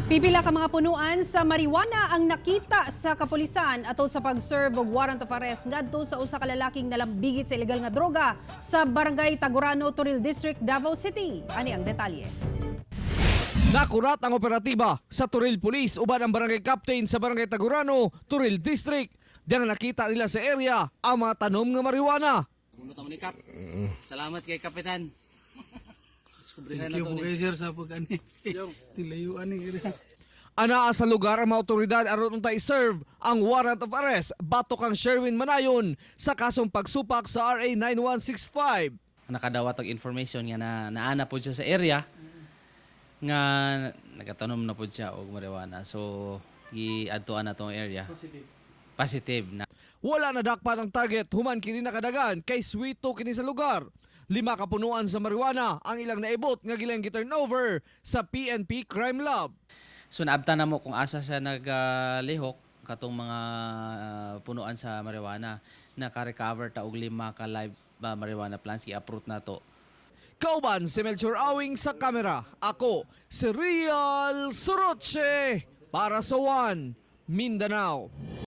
Pipila ka mga punuan sa marijuana ang nakita sa kapulisan atol sa pag-serve og warrant of arrest ngadto sa usa ka lalaking nalambigit sa ilegal nga droga sa Barangay Tagurano, Toril District, Davao City. Ani ang detalye. Nakurat ang operatiba sa Toril Police uban ang barangay captain sa Barangay Tagurano, Toril District. Diyang nakita nila sa area ang mga tanom nga marijuana. Salamat kay Kapitan. Thank you po kayo sir sa pag-ani. Tilayuan ni Anaa sa lugar ang mga otoridad aron unta i-serve ang warrant of arrest batok kang Sherwin Manayon sa kasong pagsupak sa RA 9165. Nakadawat og information nga naana po siya sa area nga nagatanom na po siya og marijuana. So gi-adtuan na tong area. Positive na. Wala na dakpan ang target human kini nakadagan kay swito kini sa lugar. 5 kapunuan sa marijuana ang ilang naibot nga gilang gi-turnover sa PNP Crime Lab. So naabtan na mo kung asa siya naglihok katong mga punuan sa marijuana. Naka-recover ta og 5 ka live marijuana plants i-uproot na to. Kauban si Melchor Awing sa kamera. Ako si Real Soroche para sa One Mindanao.